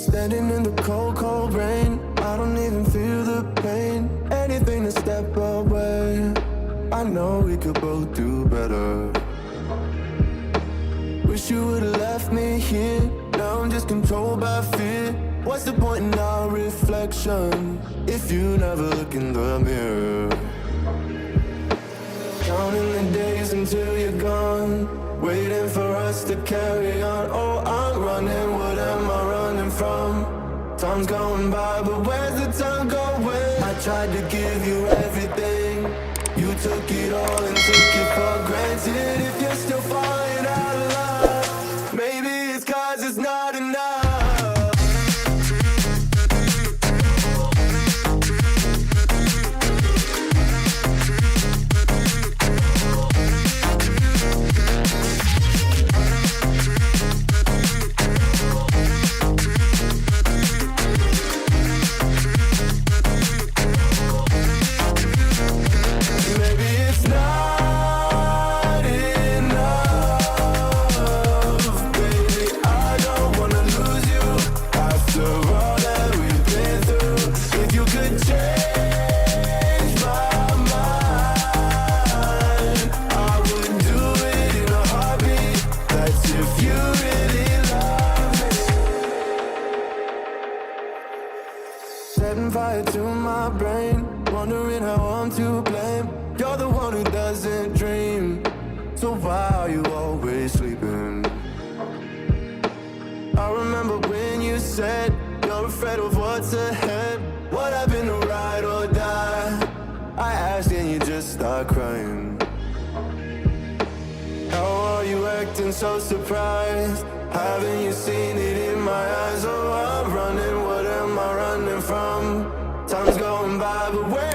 Standing in the cold, cold rain, I don't even feel the pain. Anything to step away, I know we could both do better. Wish you would've left me here, now I'm just controlled by fear. What's the point in our reflection if you never look in the mirror? Counting the days until you're gone, waiting for us to carry on. Oh, I'm running, what am I running from? Time's going by, but where's the time going? I tried to give you everything, you took it all and took it for granted. If you're still falling out of love, maybe it's 'cause it's not enough. Setting fire to my brain, wondering how I'm to blame. You're the one who doesn't dream, so why are you always sleeping? I remember when you said you're afraid of what's ahead. What happened to ride or die? I asked and you just start crying. How are you acting so surprised? Haven't you seen it in my eyes? Oh, I'm running, what am I running from? Time's going by, but where